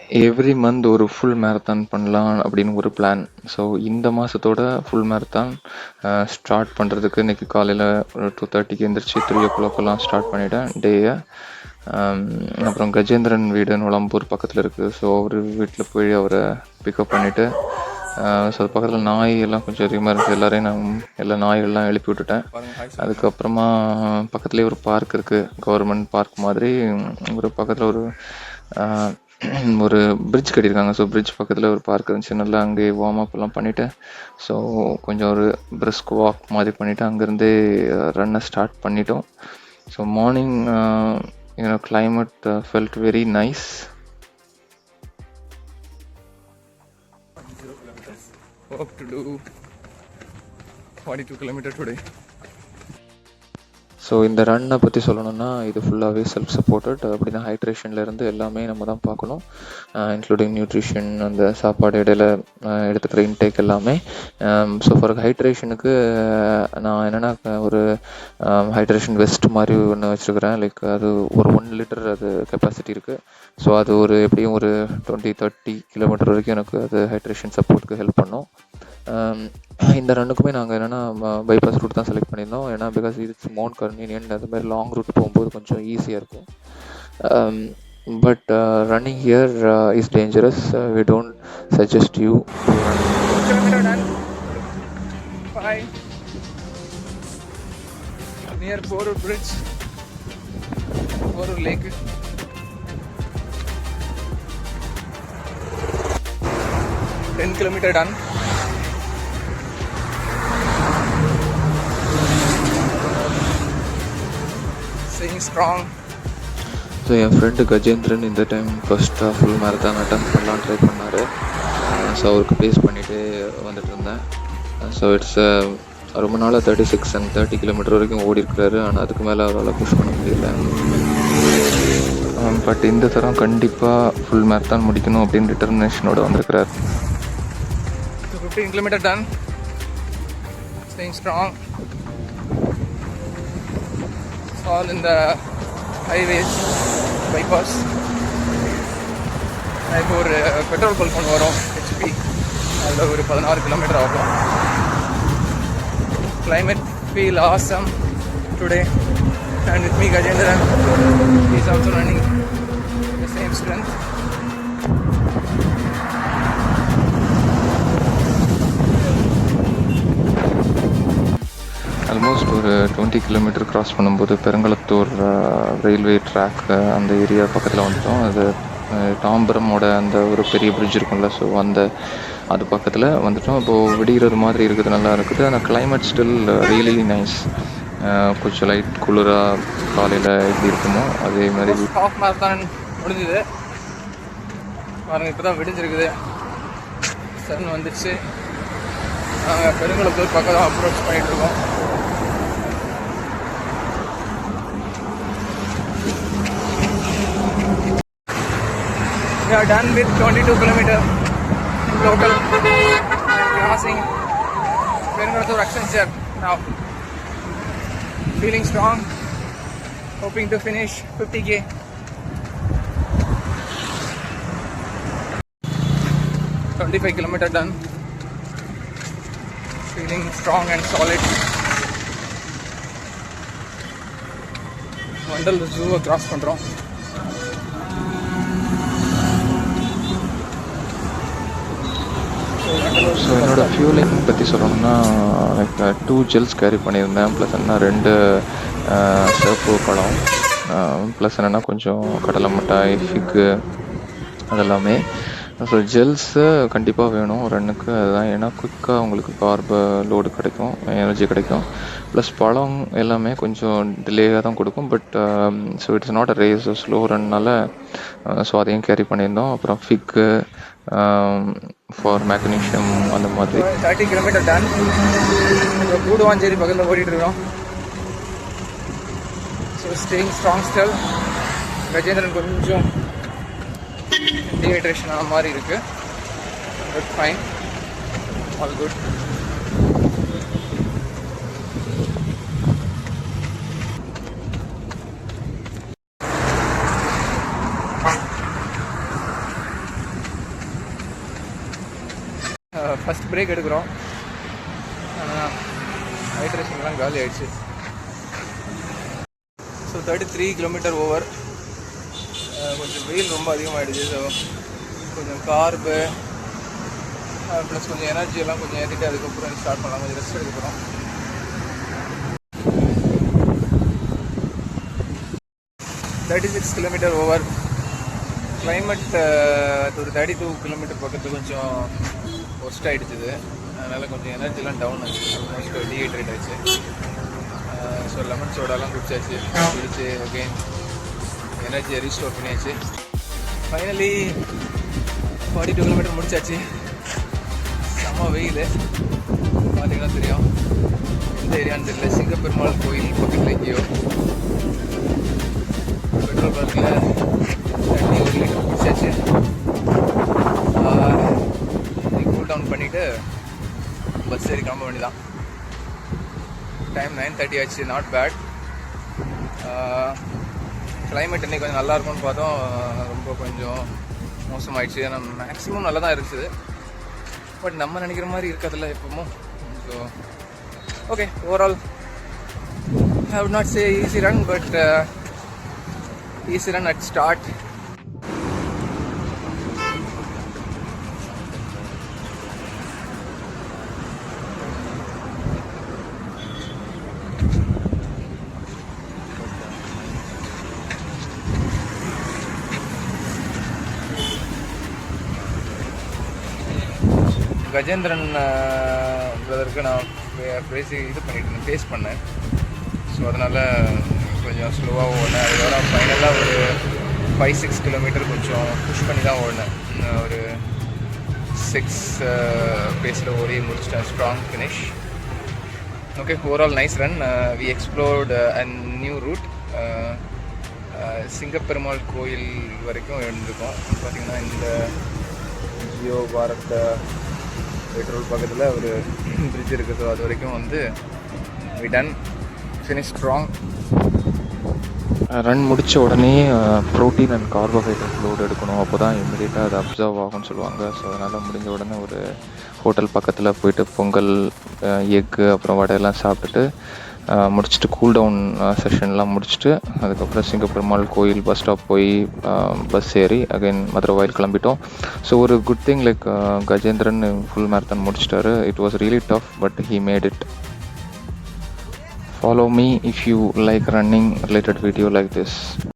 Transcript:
Every month ஒரு full marathon பண்ணலாம் அப்படின்னு ஒரு பிளான். ஸோ இந்த மாதத்தோட ஃபுல் மேரத்தான் ஸ்டார்ட் பண்ணுறதுக்கு இன்றைக்கி காலையில் ஒரு 2:30க்கு எந்திரிச்சு 3 o'clockலாம் ஸ்டார்ட் பண்ணிவிட்டேன் டேயை. அப்புறம் கஜேந்திரன் வீடு நுளம்பூர் பக்கத்தில் இருக்குது. ஸோ அவர் வீட்டில் போய் அவரை பிக்கப் பண்ணிவிட்டு ஸோ அது பக்கத்தில் நாய் எல்லாம் கொஞ்சம் அதிகமாக இருக்குது. எல்லோரையும் நான் எல்லா நாய்கள்லாம் எழுப்பி விட்டுட்டேன். அதுக்கப்புறமா பக்கத்துலேயே ஒரு பார்க் இருக்குது, கவர்மெண்ட் பார்க் மாதிரி. ஒரு பக்கத்தில் ஒரு பிரிட்ஜ் கட்டியிருக்காங்க. ஸோ பிரிட்ஜ் பக்கத்தில் ஒரு பார்க் இருந்துச்சு. நல்லா அங்கேயே வார்ம் அப் எல்லாம் பண்ணிவிட்டு ஸோ கொஞ்சம் ஒரு பிரிஸ்க் வாக் மாதிரி பண்ணிவிட்டு அங்கேருந்தே ரன்னை ஸ்டார்ட் பண்ணிட்டோம். So morning climate felt very nice. Hope to do 42 km today. So இந்த ரன்னை பற்றி சொல்லணும்னா இது ஃபுல்லாகவே செல்ஃப் சப்போர்ட்டட். அப்படின்னா ஹைட்ரேஷன்லேருந்து எல்லாமே நம்ம தான் பார்க்கணும், இன்க்ளூடிங் நியூட்ரிஷன், அந்த சாப்பாடு இடையில எடுத்துக்கிற இன்டேக் எல்லாமே. ஸோ ஃபார் ஹைட்ரேஷனுக்கு நான் என்னென்னா ஒரு ஹைட்ரேஷன் வெஸ்ட் மாதிரி ஒன்று வச்சுருக்கிறேன். லைக் அது ஒரு 1 liter அது கெப்பாசிட்டி இருக்குது. ஸோ அது ஒரு எப்படியும் ஒரு 20-30 கிலோமீட்டர் வரைக்கும் எனக்கு அது ஹைட்ரேஷன் சப்போர்ட்டுக்கு ஹெல்ப் பண்ணும். இந்த ரன்னுக்குமே நாங்கள் என்னென்னா பைபாஸ் ரூட் தான் செலக்ட் பண்ணியிருந்தோம். ஏன்னா பிகாஸ் இட்ஸ் மோர் கன்வீனியன்ட். அது மாதிரி லாங் ரூட் போகும்போது கொஞ்சம் ஈஸியாக இருக்கும். But running here is dangerous. We don't suggest you to run. Near Porur bridge, Porur lake. Ten kilometer done. Staying strong. So என் ஃப்ரெண்டு கஜேந்திரன் இந்த டைம் ஃபஸ்ட்டாக ஃபுல் மேரத்தான் அட்டம் பண்ணலாம் ட்ரை பண்ணார். ஸோ அவருக்கு பேஸ் பண்ணிகிட்டே வந்துட்டு இருந்தேன். ஸோ இட்ஸ் ரொம்ப நாளாக 36 and 30 கிலோமீட்டர் வரைக்கும் ஓடி இருக்கிறாரு. ஆனால் அதுக்கு மேலே அவரால் புஷ் பண்ண முடியல. பட் இந்த தரம் கண்டிப்பாக ஃபுல் மேரத்தான் முடிக்கணும் அப்படின்னு டிட்டர்மினேஷனோட வந்திருக்கிறார். 15 kilometer done. Staying strong. It's all in the highways, bypass. இப்போ ஒரு பெட்ரோல் பல்க் கொண்டு வரோம், HP. அதில் ஒரு 16 கிலோமீட்டர் ஆகும். Climate feel awesome today. And with me Gajendran, he is also running the same strength. Almost ஒரு 20 கிலோமீட்டர் க்ராஸ் பண்ணும்போது Perungalathur railway track அந்த ஏரியா பக்கத்தில் வந்துட்டோம். அது தாம்பரமோட அந்த ஒரு பெரிய பிரிட்ஜ் இருக்கும்ல, ஸோ அது பக்கத்தில் வந்துட்டோம். இப்போது விடிகிறது மாதிரி இருக்குது, நல்லா இருக்குது. அந்த கிளைமேட் ஸ்டில் ரியலி நைஸ். கொஞ்சம் லைட் குளிராக காலையில் எப்படி இருக்குமோ அதே மாதிரி. ஹாஃப் மேரத்தான் முடிஞ்சுது பாருங்கள். இப்போ தான் விடிஞ்சிருக்குது, சன் வந்துடுச்சு. நாங்கள் பெருங்குளத்தூர் பக்கம் தான் அப்ரோச் பண்ணிகிட்ருக்கோம். We are done with 22 km total crossing Perungathur Accenture now. Feeling strong, hoping to finish 50k. 25 km done. Feeling strong and solid. Vandal Zoo cross பண்றோம். ஸோ என்னோடய ஃபியூலிங் பற்றி சொல்லணும்னா லைக் 2 gels கேரி பண்ணியிருந்தேன். Plus என்ன 2 சிவப்பு பழம், plus என்னென்னா கொஞ்சம் கடலை மிட்டாய், ஃபிக்கு அதெல்லாமே. ஸோ ஜெல்ஸு கண்டிப்பாக வேணும் ரன்னுக்கு. அதுதான் ஏன்னா குயிக்காக உங்களுக்கு கார்பு லோடு கிடைக்கும், எனர்ஜி கிடைக்கும். ப்ளஸ் பழம் எல்லாமே கொஞ்சம் டிலேயாக தான் கொடுக்கும். But so it's not a race, slow ரன்னால் ஸோ அதையும் கேரி பண்ணியிருந்தோம். அப்புறம் ஃபிக்கு ஃபார் மேக்னீஷியம் அந்த மாதிரி. 30 km டன். கூடுவாஞ்சேரி பக்கத்தில் ஓடிட்டுருக்கோம். So staying strong still. Gajendran கொஞ்சம் டீஹைட்ரேஷன் ஆன மாதிரி இருக்குது. But fine, all good. First break எடுக்கிறோம். ஆனால் ஹைட்ரேஷன்லாம் காலி ஆகிடுச்சு. So 33 kilometre over. கொஞ்சம் வெயில் ரொம்ப அதிகமாகிடுச்சு. ஸோ கொஞ்சம் கார்பு ப்ளஸ் கொஞ்சம் எனர்ஜி எல்லாம் கொஞ்சம் ஏற்றிட்டு அதுக்கப்புறம் ஸ்டார்ட் பண்ணலாம். கொஞ்சம் ரெஸ்ட் எடுக்கிறோம். 36 கிலோமீட்டர் ஓவர். கிளைமேட் ஒரு 32 கிலோமீட்டர் பக்கத்தில் கொஞ்சம் ஒஸ்ட் ஆகிடுச்சுது. அதனால் கொஞ்சம் எனர்ஜிலாம் டவுன் ஆச்சு. ஆல்மோஸ்ட் டீஹைட்ரேட் ஆச்சு. ஸோ லெமன் சோடாலாம் குடிச்சு அகெயின் எனர்ஜியை ரீஸ்டோர் பண்ணியாச்சு. ஃபைனலி 42 கிலோமீட்டர் முடிச்சாச்சு. செம்ம வெயில் பார்த்தீங்கன்னா தெரியும். எந்த ஏரியான்னு தெரியல. சிங்கப்பெருமாள் கோயில் பக்கத்தில் எங்கேயோ. பெட்ரோல் பங்க்கில் தண்ணி 1 லிட்டர் குடிச்சாச்சு. கூல் டவுன் பண்ணிவிட்டு பஸ் ஏறி கிளம்ப வேண்டியதான். டைம் 9:30 ஆச்சு. Not bad. கிளைமேட் இன்றைக்கி கொஞ்சம் நல்லா இருக்கும்னு பார்த்தோம். ரொம்ப கொஞ்சம் மோசமாகிடுச்சு. ஆனால் மேக்ஸிமம் நல்லா தான் இருந்துச்சு. பட் நம்ம நினைக்கிற மாதிரி இருக்காதுல்ல எப்பவும். So okay, overall I would not say easy run, but easy run at start. Gajendran பிரதருக்கு நான் பேசி இது பண்ணிட்டு ஃபேஸ் பண்ணேன். ஸோ அதனால் கொஞ்சம் ஸ்லோவாக ஓடினேன். அதுக்கப்புறம் ஃபைனலாக ஒரு 5-6 கிலோமீட்டர் கொஞ்சம் புஷ் பண்ணி தான் ஓடினேன். ஒரு 6 பேஸில் ஓடி முடிச்சிட்டேன். Strong finish. Okay, overall nice run. We explored a new route. Singaperumal Koil வரைக்கும் இருந்திருக்கோம். பார்த்திங்கன்னா இந்த ஜியோ பாரத் பெட்ரோல் பக்கத்தில் ஒரு பிரிட்ஜ் இருக்குது. ஸோ அது வரைக்கும் வந்து we done finish strong. Run முடித்த உடனே ப்ரோட்டீன் அண்ட் கார்போஹைட்ரேட் லோடு எடுக்கணும். அப்போ தான் இம்மிடியட்டாக அது அப்சர்வ் ஆகும்னு சொல்லுவாங்க. ஸோ அதனால் முடிஞ்ச உடனே ஒரு ஹோட்டல் பக்கத்தில் போயிட்டு பொங்கல், எக்கு, அப்புறம் வடையெல்லாம் சாப்பிட்டுட்டு முடிச்சுட்டு கூல் டவுன் செஷன்லாம் முடிச்சுட்டு அதுக்கப்புறம் சிங்கப்பெருமாள் கோயில் பஸ் ஸ்டாப் போய் பஸ் ஏறி அகைன் மதுரவாயில் கிளம்பிட்டோம். ஸோ ஒரு good thing like Gajendran full marathon முடிச்சிட்டாரு. It was really tough, but he made it. Follow me if you like running related video like this.